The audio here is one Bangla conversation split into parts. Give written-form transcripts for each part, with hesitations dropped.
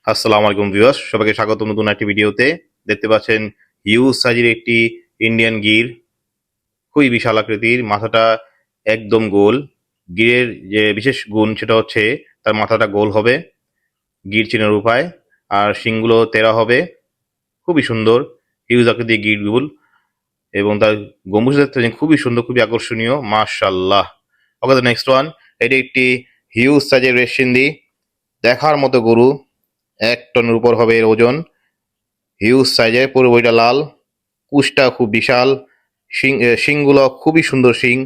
আসসালামু আলাইকুম ভিউয়ার্স, সবাইকে স্বাগত নতুন একটি ভিডিওতে। দেখতে পাচ্ছেন হিউজ সাইজের একটি ইন্ডিয়ান গির, খুবই বিশাল আকৃতির, মাথাটা একদম গোল। গিরের যে বিশেষ গুণ সেটা হচ্ছে তার মাথাটা গোল হবে, গির চেনার উপায়, আর শিংগুলো তেরা হবে, খুবই সুন্দর হিউজ আকৃতির গিরগুল, এবং তার গম্বুজ দেখতে পাচ্ছেন খুবই সুন্দর, খুবই আকর্ষণীয়, মাশাআল্লাহ। ওকে, দ্য নেক্সট ওয়ান। এটি একটি হিউজ সাইজের রেশিন্দি, দেখার মতো গরু, 1 টনের উপর হবে এর ওজন। হিউজ সাইজের, পুরো বইটা লাল, কুশটা খুব বিশাল, শিংগুলো খুবই সুন্দর শিং,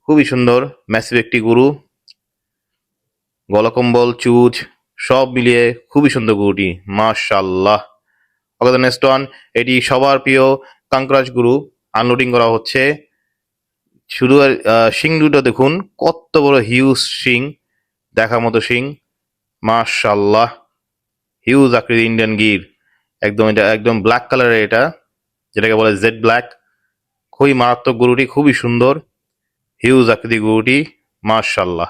খুবই সুন্দর ম্যাসিভ একটি গরু, গলকম্বল চুজ সব মিলিয়ে খুবই সুন্দর গরুটি, মাশাআল্লাহ। ওকে, নেক্সট ওয়ান। এটি সবার প্রিয় কাঙ্করাজ গরু, আনলোডিং করা হচ্ছে। শুধু শিং দুটো দেখুন, কত বড় হিউজ শিং, দেখার মতো শিং, মাশাআল্লাহ। হিউজ আকৃতি ইন্ডিয়ান গির, একদম এটা একদম ব্ল্যাক কালারের, এটা যেটাকে বলে জেড ব্ল্যাক, খুবই মারাত্মক গরুটি, খুবই সুন্দর হিউজ আকৃতি গরুটি, মাশাআল্লাহ।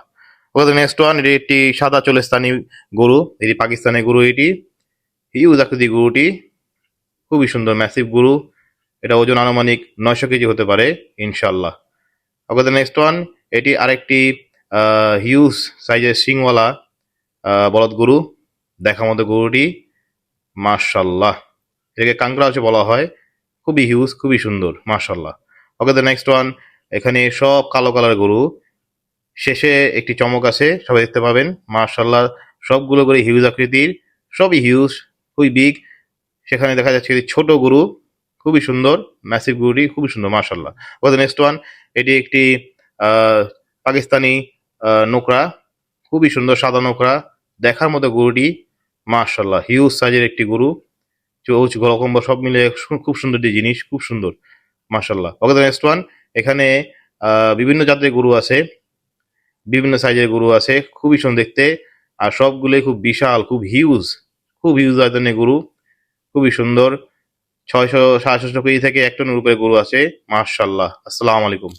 ওকে, নেক্সট ওয়ান। এটি একটি সাদা চোলেস্তানি গরু, এটি পাকিস্তানি গরু, এটি হিউজ আকৃতি গরুটি, খুবই সুন্দর ম্যাসিভ গরু, এটা ওজন আনুমানিক 900 কেজি হতে পারে ইনশাল্লাহ। ওকে, নেক্সট ওয়ান। এটি আরেকটি হিউজ সাইজের শিংওয়ালা বলদ গরু, দেখার মতো গরুটি, মাশাআল্লাহ। এটাকে কাঙ্করাজ বলা হয়, খুবই হিউজ, খুবই সুন্দর, মাশাআল্লাহ। ওকে, নেক্সট ওয়ান। এখানে সব কালো কালার গরু, শেষে একটি চমক আছে, সবাই দেখতে পাবেন, মাশাআল্লাহ। সবগুলো করে হিউজ আকৃতির, সবই হিউজ, খুবই বিগ। সেখানে দেখা যাচ্ছে একটি ছোট গরু, খুবই সুন্দর ম্যাসিভ গরুটি, খুবই সুন্দর, মাশাআল্লাহ। ওকে, নেক্সট ওয়ান। এটি একটি আহ, পাকিস্তানি নোকরা, খুবই সুন্দর সাদা নোকরা, দেখার মতো গরুটি, মাশাআল্লাহ। হিউজ সাইজের একটি গরু, চৌচ গলকম্ব সব মিলে খুব সুন্দর একটি জিনিস, খুব সুন্দর, মাশাআল্লাহ। ওকে, নেক্সট ওয়ান। এখানে বিভিন্ন জাতের গরু আছে, বিভিন্ন সাইজের গরু আছে, খুবই সুন্দর দেখতে, আর সবগুলোই খুব বিশাল, খুব হিউজ, খুব হিউজ আয়তনের গরু, খুবই সুন্দর। 600-700 কেজি থেকে 1 টনের উপরে গরু আছে, মাশাআল্লাহ। আসসালামু আলাইকুম।